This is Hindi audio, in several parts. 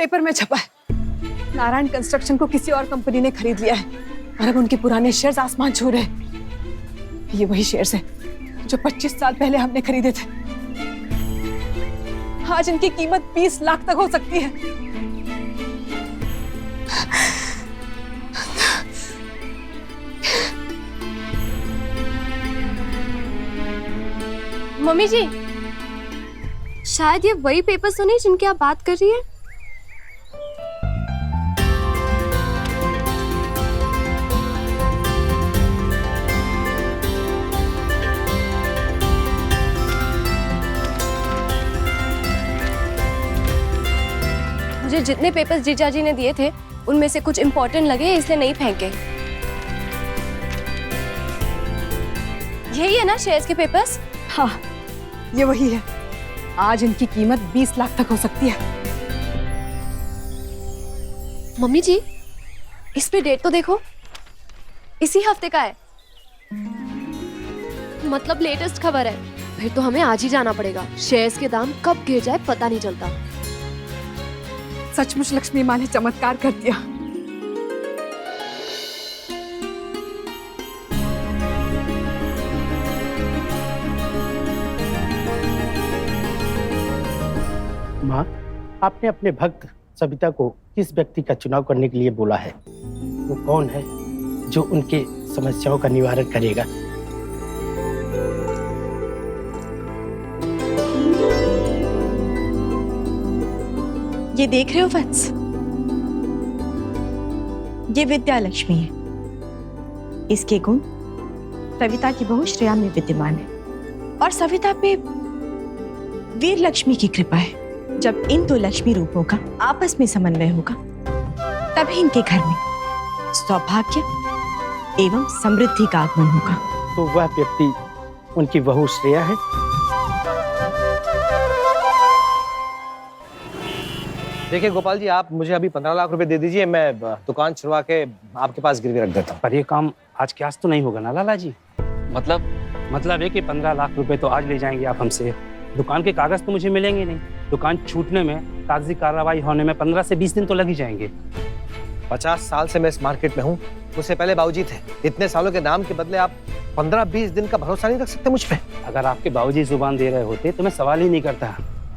पेपर में छपा है, नारायण कंस्ट्रक्शन को किसी और कंपनी ने खरीद लिया है और अब उनके पुराने शेयर्स आसमान छू रहे हैं। ये वही शेयर्स हैं जो 25 साल पहले हमने खरीदे थे। आज इनकी कीमत 20 लाख तक हो सकती है। मम्मी जी, शायद ये वही पेपर सुने जिनकी आप बात कर रही हैं। मुझे जितने पेपर्स जीजा जी ने दिए थे उनमें से कुछ इंपॉर्टेंट लगे इसलिए नहीं फेंके। यही है ना शेयर्स के पेपर्स? हाँ, ये वही है। आज इनकी कीमत 20 लाख तक हो सकती है। मम्मी जी, इस पे डेट तो देखो, इसी हफ्ते का है। मतलब लेटेस्ट खबर है। फिर तो हमें आज ही जाना पड़ेगा। शेयर्स के दाम कब गिर जाए पता नहीं चलता। सचमुच लक्ष्मी माँ ने चमत्कार कर दिया। माँ, आपने अपने भक्त सविता को किस व्यक्ति का चुनाव करने के लिए बोला है? वो कौन है जो उनके समस्याओं का निवारण करेगा? ये देख रहे हो वत्स, ये विद्या लक्ष्मी है। इसके गुण सविता की बहू श्रेया में विद्यमान है और सविता पे वीर लक्ष्मी की कृपा है। जब इन दो लक्ष्मी रूपों का आपस में समन्वय होगा तभी इनके घर में सौभाग्य एवं समृद्धि का आगमन होगा। तो वह व्यक्ति उनकी बहू श्रेया है? देखिए गोपाल जी, आप मुझे अभी 15 लाख रुपए दे दीजिए, मैं दुकान छुड़वा के आपके पास गिरवी रख देता हूँ। पर ये काम आज के आज तो नहीं होगा ना लाला जी। मतलब है कि 15 लाख रुपए तो आज ले जाएंगे आप हमसे, दुकान के कागज तो मुझे मिलेंगे नहीं। दुकान छूटने में, कागजी कार्रवाई होने में 15 से 20 दिन तो लग ही जाएंगे। 50 साल से मैं इस मार्केट में हूँ, उससे पहले बाबूजी थे। इतने सालों के नाम के बदले आप 15-20 दिन का भरोसा नहीं रख सकते मुझ पे। अगर आपके बाबूजी जुबान दे रहे होते तो मैं सवाल ही नहीं करता।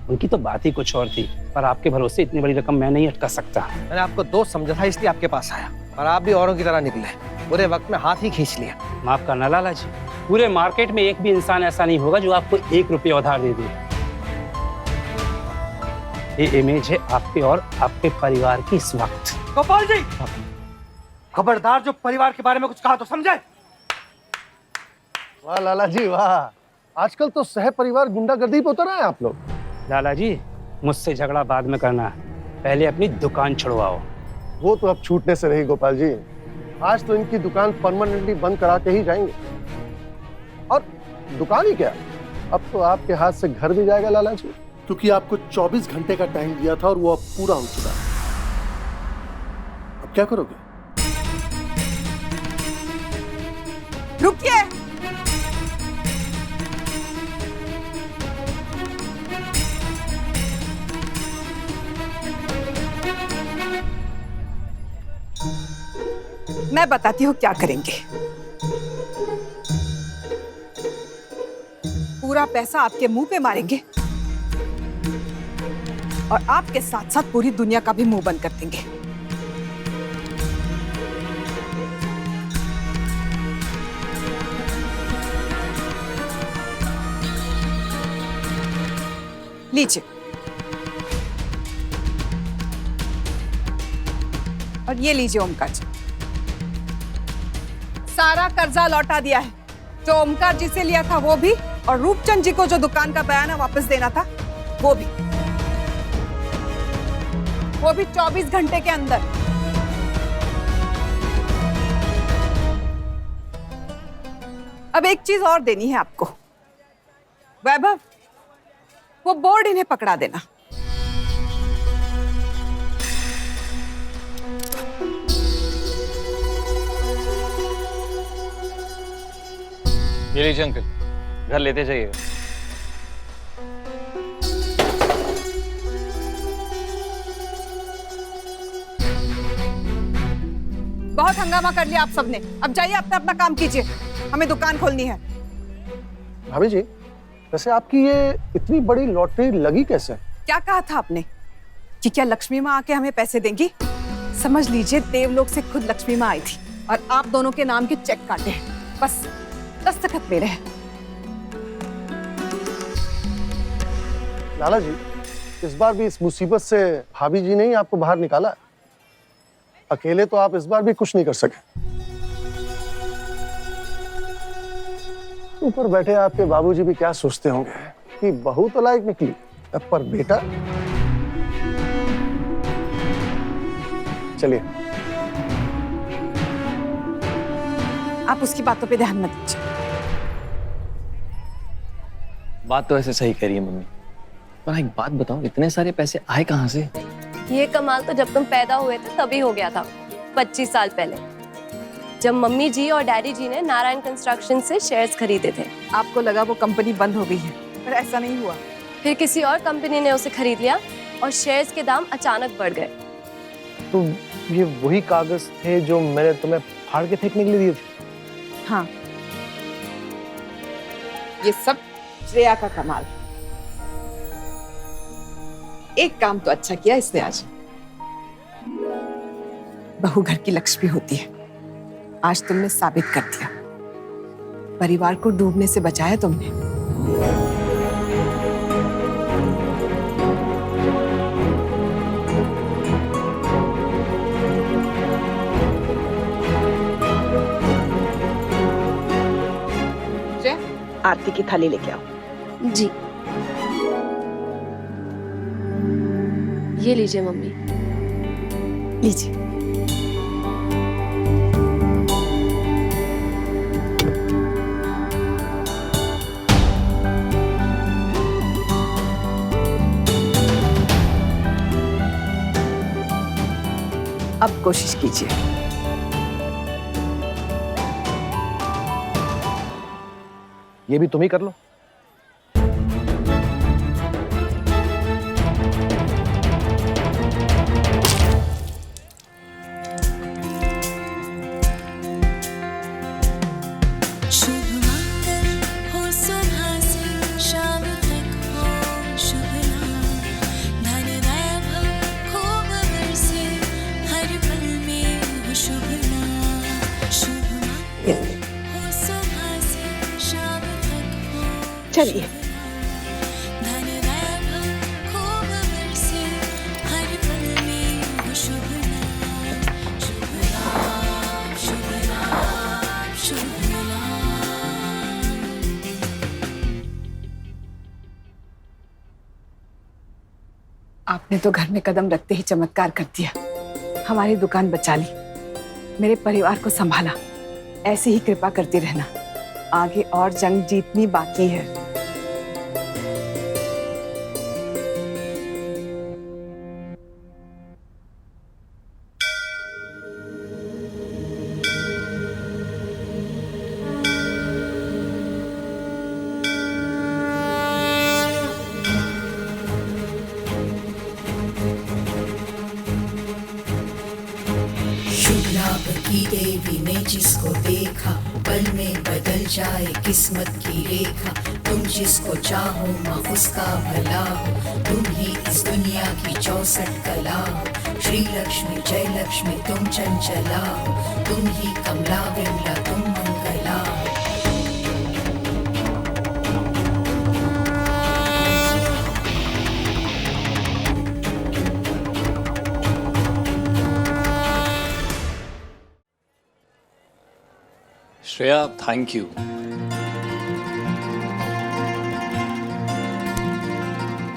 उनकी तो बात ही कुछ और थी, पर आपके भरोसे इतनी बड़ी रकम मैं नहीं अटका सकता। मैंने आपको दोस्त समझा था इसलिए आपके पास आया, और आप भी औरों की तरह निकले। बुरे वक्त में हाथ ही खींच लिया। माफ करना लाला जी, पूरे मार्केट में एक भी इंसान ऐसा नहीं होगा जो आपको 1 रुपया उधार दे दे। ये इमेज है आपके और आपके परिवार की इस वक्त। गोपाल जी, खबरदार जो परिवार के बारे में कुछ कहा तो समझे। वाह लाला जी वाह, आजकल तो सह परिवार गुंडागर्दी पे उतर रहे हैं आप लोग। लाला जी, मुझसे झगड़ा बाद में करना, पहले अपनी दुकान छुड़वाओ। वो तो अब छूटने से नहीं गोपाल जी, आज तो इनकी दुकान परमानेंटली बंद करा के ही जाएंगे। और दुकान ही क्या, अब तो आपके हाथ से घर भी जाएगा लाला जी, क्योंकि आपको 24 घंटे का टाइम दिया था और वो अब पूरा हो चुका है। अब क्या करोगे? रुकिए, मैं बताती हूँ क्या करेंगे। पूरा पैसा आपके मुंह पे मारेंगे और आपके साथ साथ पूरी दुनिया का भी मुंह बंद कर देंगे। लीजिए, और ये लीजिए ओमकार जी, सारा कर्जा लौटा दिया है। जो ओमकार जी से लिया था वो भी, और रूपचंद जी को जो दुकान का बयाना वापस देना था वो भी 24 घंटे के अंदर। अब एक चीज और देनी है आपको, वैभव, वो बोर्ड इन्हें पकड़ा देना। ये लीजिए अंकल, घर लेते जाइएगा। बहुत हंगामा कर लिया आप सबने, अब जाइए अपना अपना काम कीजिए, हमें दुकान खोलनी है। भाभी जी, वैसे आपकी ये इतनी बड़ी लॉटरी लगी कैसे? क्या कहा था आपने कि क्या लक्ष्मी माँ आके हमें पैसे देंगी? समझ लीजिए देवलोक से खुद लक्ष्मी माँ आई थी और आप दोनों के नाम के चेक काटे हैं, बस दस्तखत मेरे हैं। लाला जी, इस बार भी इस मुसीबत से भाभी जी ने ही आपको बाहर निकाला। अकेले तो आप इस बार भी कुछ नहीं कर सके। ऊपर बैठे आपके बाबूजी भी क्या सोचते होंगे कि बहू तो लायक निकली, पर बेटा। चलिए, आप उसकी बातों पे ध्यान मत दीजिए। बात तो ऐसे सही कह रही है मम्मी, पर एक बात बताओ, इतने सारे पैसे आए कहाँ से? ये कमाल तो जब तुम पैदा हुए थे तभी हो गया था, 25 साल पहले, जब मम्मी जी और डैडी जी ने नारायण कंस्ट्रक्शन से शेयर्स खरीदे थे। आपको लगा वो कंपनी बंद हो गई है, पर ऐसा नहीं हुआ। फिर किसी और कंपनी ने उसे खरीद लिया और शेयर्स के दाम अचानक बढ़ गए। तो ये वही कागज थे जो मैंने तुम्हें फाड़ के फेंकने के लिए दिए थे? हाँ, ये सब श्रेया का कमाल। एक काम तो अच्छा किया इसने आज। बहू घर की लक्ष्मी होती है, आज तुमने साबित कर दिया। परिवार को डूबने से बचाया तुमने। आरती की थाली लेके आओ। जी, ये लीजिए मम्मी। लीजिए। अब कोशिश कीजिए। ये भी तुम ही कर लो। चलिए। आपने तो घर में कदम रखते ही चमत्कार कर दिया, हमारी दुकान बचा ली, मेरे परिवार को संभाला। ऐसी ही कृपा करती रहना, आगे और जंग जीतनी बाकी है। की देवी ने जिसको देखा, पल में बदल जाए किस्मत की रेखा। तुम जिसको चाहो माँ उसका भला हो, तुम ही इस दुनिया की 64 कला हो। श्री लक्ष्मी जय लक्ष्मी तुम चंचला हो, तुम ही कमला विमला तुम मंगला हो। Shreya, thank you.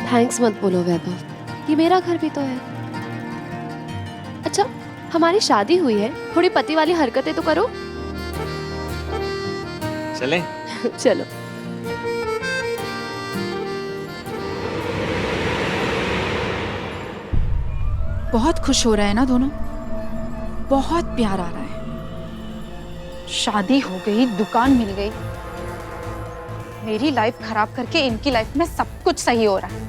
थैंक्स मत बोलो वैभव, ये मेरा घर भी तो है। अच्छा, हमारी शादी हुई है, थोड़ी पति वाली हरकतें तो करो। चलें? चलो। बहुत खुश हो रहे हैं ना दोनों, बहुत प्यार आ रहा है। शादी हो गई, दुकान मिल गई, मेरी लाइफ खराब करके इनकी लाइफ में सब कुछ सही हो रहा है,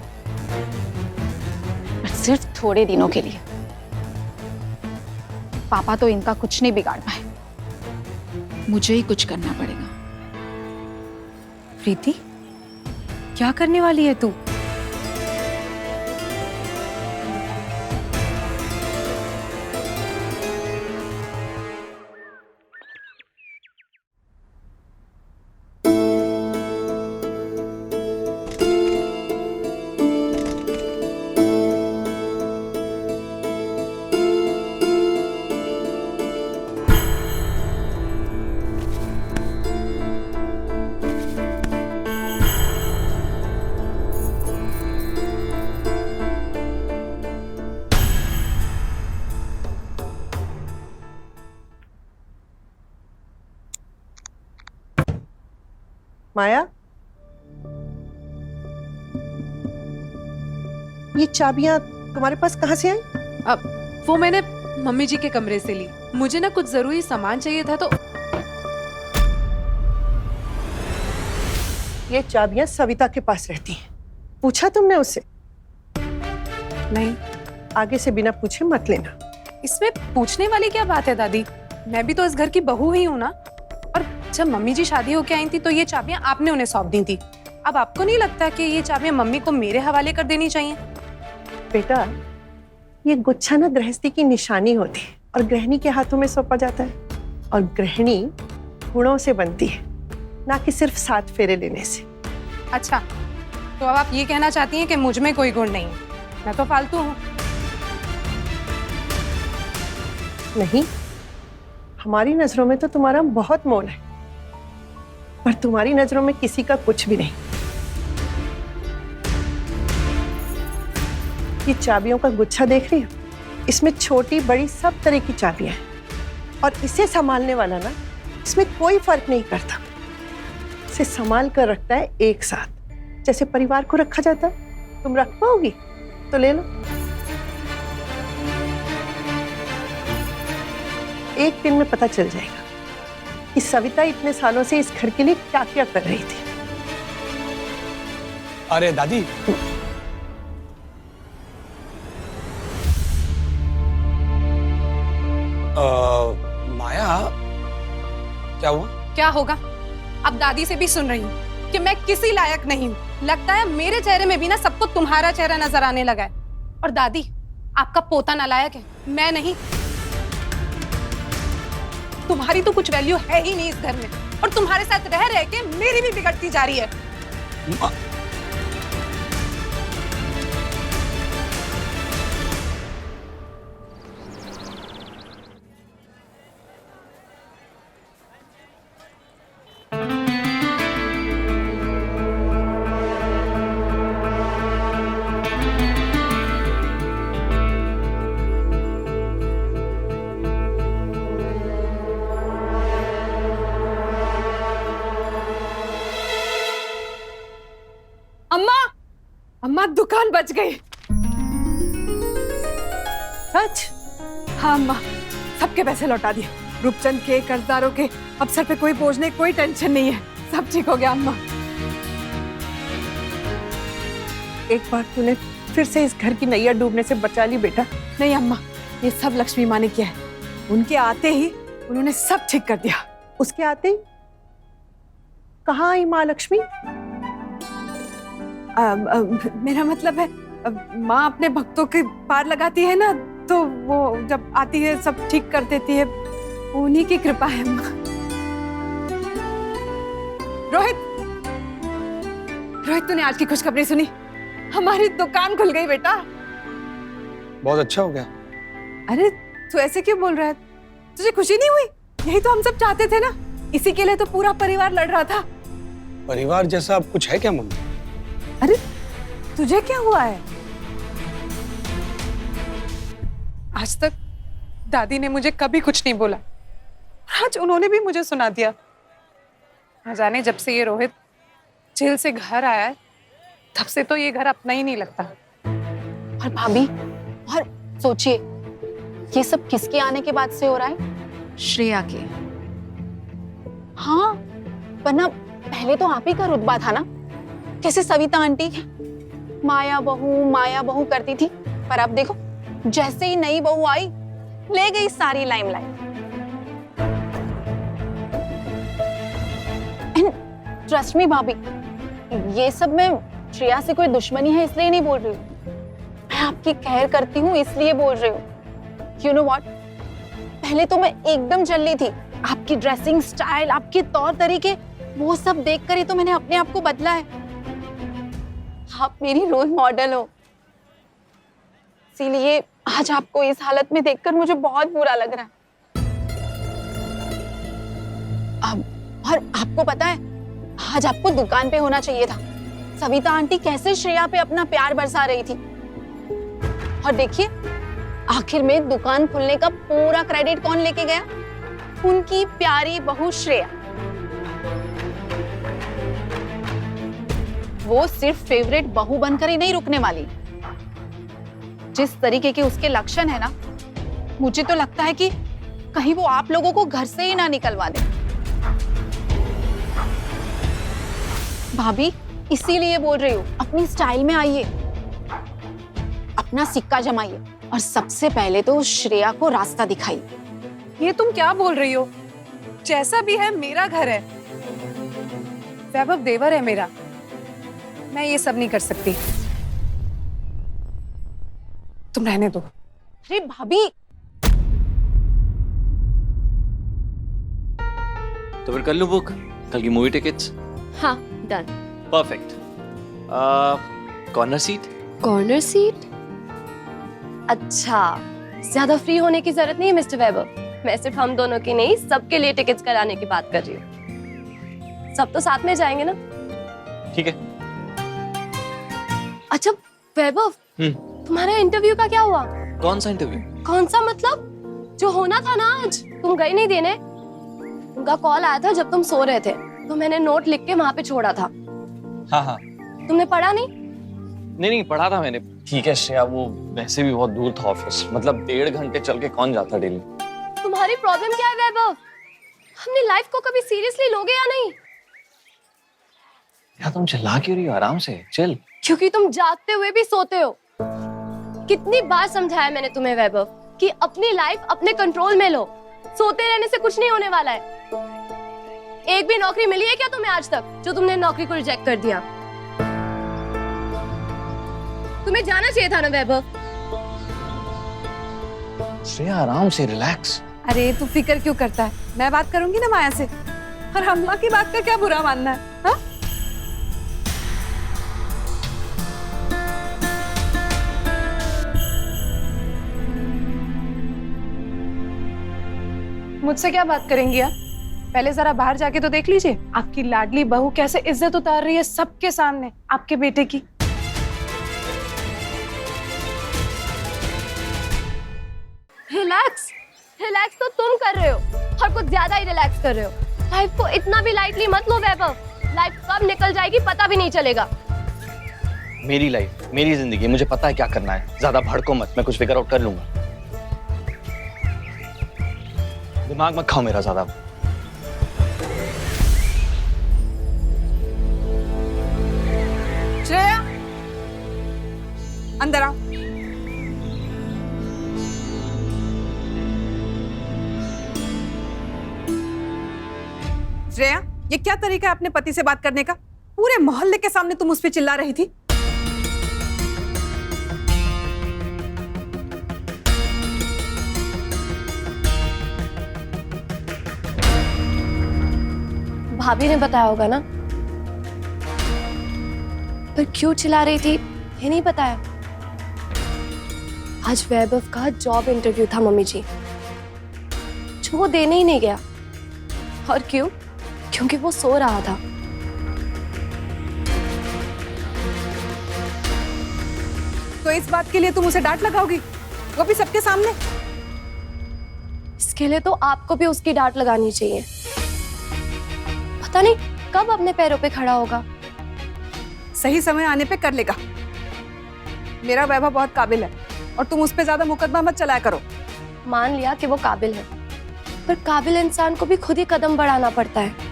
पर सिर्फ थोड़े दिनों के लिए। पापा तो इनका कुछ नहीं बिगाड़ पाए। मुझे ही कुछ करना पड़ेगा। प्रीति, क्या करने वाली है तू? माया, ये चाबियां तुम्हारे पास कहाँ से आई? वो मैंने मम्मी जी के कमरे से ली। मुझे ना कुछ जरूरी सामान चाहिए था तो। ये चाबियां सविता के पास रहती हैं। पूछा तुमने उससे? नहीं। आगे से बिना पूछे मत लेना। इसमें पूछने वाली क्या बात है दादी? मैं भी तो इस घर की बहू ही हूँ ना। और जब मम्मी जी शादी होके आई थी तो ये चाबियां आपने उन्हें सौंप दी थी। अब आपको नहीं लगता कि ये चाबियां मम्मी को मेरे हवाले कर देनी चाहिए? बेटा, ये गुच्छा ना गृहस्थी की निशानी होती है और गृहिणी के हाथों में सौंपा जाता है। और गृहिणी गुणों से बनती है, ना कि सिर्फ 7 फेरे लेने से। अच्छा, तो अब आप ये कहना चाहती हैं कि मुझ में कोई गुण नहीं है, मैं तो फालतू हूँ? नहीं, हमारी नजरों में तो तुम्हारा बहुत मोल है, पर तुम्हारी नजरों में किसी का कुछ भी नहीं। ये चाबियों का गुच्छा देख रही हो? इसमें छोटी बड़ी सब तरह की चाबियां हैं और इसे संभालने वाला ना इसमें कोई फर्क नहीं करता। इसे संभाल कर रखता है एक साथ, जैसे परिवार को रखा जाता है। तुम रख पाओगी तो ले लो। एक दिन में पता चल जाएगा कि सविता इतने सालों से इस घर के लिए क्या क्या कर रही थी। अरे दादी, माया, क्या हुआ? क्या होगा? अब दादी से भी सुन रही हूँ कि मैं किसी लायक नहीं हूँ। लगता है मेरे चेहरे में भी ना सबको तुम्हारा चेहरा नजर आने लगा है। और दादी, आपका पोता नालायक है, मैं नहीं। तुम्हारी तो कुछ वैल्यू है ही नहीं इस घर में, और तुम्हारे साथ रह रह के मेरी भी बिगड़ती जा रही है। अम्मा, दुकान बच गई। सच? हाँ अम्मा, सबके पैसे लौटा दिए। रूपचंद के, कर्जदारों के। अब सर पे कोई बोझ नहीं, कोई टेंशन नहीं है। सब ठीक हो गया अम्मा। एक बार तूने फिर से इस घर की नैया डूबने से बचा ली बेटा। नहीं अम्मा, ये सब लक्ष्मी माँ ने किया है। उनके आते ही उन्होंने सब ठीक कर दिया। उसके आते ही? कहाँ आई माँ लक्ष्मी? मेरा मतलब है, माँ अपने भक्तों के पार लगाती है ना, तो वो जब आती है सब ठीक कर देती है। उन्हीं की कृपा है माँ। रोहित, तूने आज की खुशखबरी सुनी? हमारी दुकान खुल गई बेटा। बहुत अच्छा हो गया। अरे तू ऐसे क्यों बोल रहा है? तुझे खुशी नहीं हुई? यही तो हम सब चाहते थे ना। इसी के लिए तो पूरा परिवार लड़ रहा था। परिवार जैसा अब कुछ है क्या मम्मी? अरे तुझे क्या हुआ है? आज तक दादी ने मुझे कभी कुछ नहीं बोला, आज उन्होंने भी मुझे सुना दिया। न जाने जब से ये रोहित जेल से घर आया है, तब से तो ये घर अपना ही नहीं लगता। और भाभी, और सोचिए, ये सब किसके आने के बाद से हो रहा है? श्रेया के। हाँ, वरना पहले तो आप ही का रुतबा था ना। कैसे सविता आंटी माया बहू करती थी, पर अब देखो, जैसे ही नई बहू आई ले गई सारी लाइमलाइट। एंड ट्रस्ट मी भाभी, ये सब मैं श्रेया से कोई दुश्मनी है इसलिए नहीं बोल रही हूँ, मैं आपकी खैर करती हूँ इसलिए बोल रही हूँ। यू नो व्हाट, पहले तो मैं एकदम जल रही थी, आपकी ड्रेसिंग स्टाइल, आपके तौर तरीके, वो सब देखकर ही तो मैंने अपने आप को बदला है। आप मेरी रोल मॉडल हो, इसीलिए आज आपको इस हालत में देखकर मुझे बहुत बुरा लग रहा है। और आपको पता है, आज आपको दुकान पे होना चाहिए था। सविता आंटी कैसे श्रेया पे अपना प्यार बरसा रही थी, और देखिए आखिर में दुकान खुलने का पूरा क्रेडिट कौन लेके गया? उनकी प्यारी बहू श्रेया। वो सिर्फ फेवरेट बहू बनकर ही नहीं रुकने वाली। जिस तरीके के उसके लक्षण है ना, मुझे तो लगता है कि कहीं वो आप लोगों को घर से ही ना निकलवा दे। भाभी, इसीलिए बोल रही हूँ, अपनी स्टाइल में आइए, अपना सिक्का जमाइए, और सबसे पहले तो श्रेया को रास्ता दिखाइए। ये तुम क्या बोल रही हो? जैसा भी है मेरा घर है, वैभव देवर है मेरा, मैं ये सब नहीं कर सकती। तुम रहने दो। अरे भाभी, तो फिर कर लूं बुक कल की मूवी टिकट्स? हाँ, done. Perfect. Corner seat? Corner seat? अच्छा, ज्यादा फ्री होने की जरूरत नहीं है मिस्टर वैभव, मैं सिर्फ हम दोनों की नहीं, सबके लिए टिकट्स कराने की बात कर रही हूँ। सब तो साथ में जाएंगे ना? ठीक है। अच्छा वैभव, तुम्हारा इंटरव्यू का क्या हुआ? कौन सा इंटरव्यू? कौन सा मतलब? जो होना था ना आज, तुम गई नहीं देने? उनका कॉल आया था जब तुम सो रहे थे, तो मैंने नोट लिख के वहां पे छोड़ा था। हाँ, तुमने पढ़ा नहीं? नहीं पढ़ा था मैंने। ठीक है श्रेया, वो वैसे भी बहुत दूर था ऑफिस, मतलब 1.5 घंटे चल के कौन जाता डेली। तुम्हारी प्रॉब्लम क्या है वैभव? अपनी लाइफ को कभी सीरियसली लोगे या नहीं? यार तुम चिल्ला क्यों रही हो? आराम से चिल। क्योंकि तुम जागते हुए भी सोते हो। कितनी बार समझाया मैंने तुम्हें वैभव कि अपनी लाइफ अपने कंट्रोल में लो, सोते रहने से कुछ नहीं होने वाला है। एक भी नौकरी मिली है क्या तुम्हें आज तक जो तुमने नौकरी को रिजेक्ट कर दिया? तुम्हें जाना चाहिए था ना वैभव। श्रेया आराम से, रिलैक्स। अरे तू फिक्र क्यों करता है? मैं बात करूंगी ना माया से, और अम्मा की बात का क्या बुरा मानना है? हा? मुझसे क्या बात करेंगी आप? पहले जरा बाहर जाके तो देख लीजिए, आपकी लाडली बहू कैसे इज्जत उतार रही है सबके सामने आपके बेटे की। रिलैक्स, रिलैक्स तो तुम कर रहे हो, और कुछ ज्यादा ही रिलैक्स कर रहे हो। लाइफ को इतना भी लाइटली मत लो वैभव, लाइफ कब निकल जाएगी पता भी नहीं चलेगा। मेरी लाइफ, मेरी जिंदगी, मुझे पता है क्या करना है। ज्यादा भड़को मत, मैं कुछ फिगर आउट कर लूंगा। दिमाग मत खाओ मेरा ज्यादा। श्रेया, अंदर आओ। श्रेया, ये क्या तरीका है अपने पति से बात करने का? पूरे मोहल्ले के सामने तुम उस पे चिल्ला रही थी। भाभी ने बताया होगा ना, पर क्यों चिल्ला रही थी ये नहीं बताया। आज वैभव का जॉब इंटरव्यू था मम्मी जी, जो वो देने ही नहीं गया। और क्यों? क्योंकि वो सो रहा था। तो इस बात के लिए तुम उसे डांट लगाओगी, वो भी सबके सामने? इसके लिए तो आपको भी उसकी डांट लगानी चाहिए। पता नहीं कब अपने पैरों पे खड़ा होगा। सही समय आने पे कर लेगा। मेरा वैभव बहुत काबिल है, और तुम उस पे ज्यादा मुकदमा मत चलाया करो। मान लिया कि वो काबिल है, पर काबिल इंसान को भी खुद ही कदम बढ़ाना पड़ता है।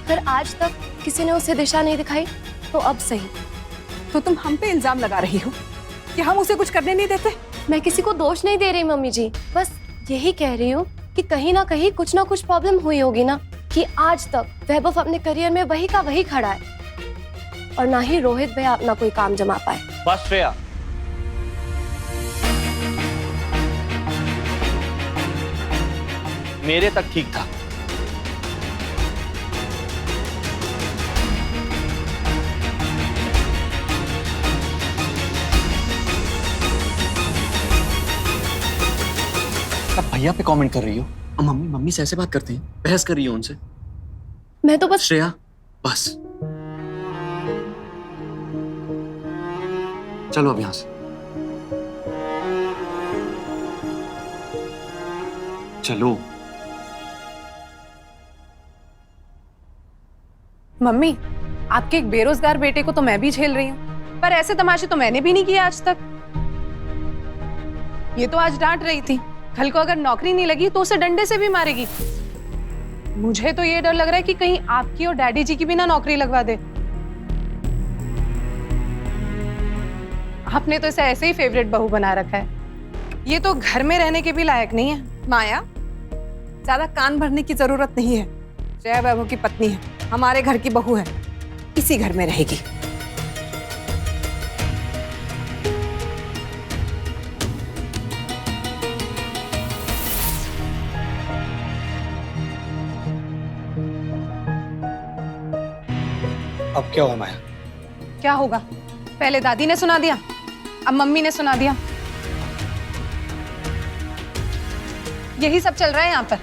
अगर आज तक किसी ने उसे दिशा नहीं दिखाई तो अब सही। तो तुम हम पे इल्जाम लगा रही हो कि हम उसे कुछ करने नहीं देते? मैं किसी को दोष नहीं दे रही मम्मी जी, बस यही कह रही हूँ कि कहीं ना कहीं कुछ ना कुछ प्रॉब्लम हुई होगी ना, कि आज तक वैभव अपने करियर में वही का वही खड़ा है और ना ही रोहित भैया अपना कोई काम जमा पाए। बस श्रेया, मेरे तक ठीक था। अब भैया पे कमेंट कर रही हो? अब मम्मी मम्मी से ऐसे बात करती हैं, बहस कर रही हो उनसे? मैं तो बस श्रेया, बस चलो अब यहां से चलो। मम्मी, आपके एक बेरोजगार बेटे को तो मैं भी झेल रही हूँ, पर ऐसे तमाशे तो मैंने भी नहीं किए आज तक। ये तो आज डांट रही थी, कल को अगर नौकरी नहीं लगी तो उसे डंडे से भी मारेगी। मुझे तो ये डर लग रहा है कि कहीं आपकी और डैडी जी की भी ना नौकरी लगवा दे। आपने तो इसे ऐसे ही फेवरेट बहू बना रखा है। ये तो घर में रहने के भी लायक नहीं है। माया, ज्यादा कान भरने की जरूरत नहीं है। श्रेया वैभव की पत्नी है, हमारे घर की बहू है, इसी घर में रहेगी। अब क्या हुआ माया? क्या होगा? पहले दादी ने सुना दिया, अब मम्मी ने सुना दिया। यही सब चल रहा है यहाँ पर।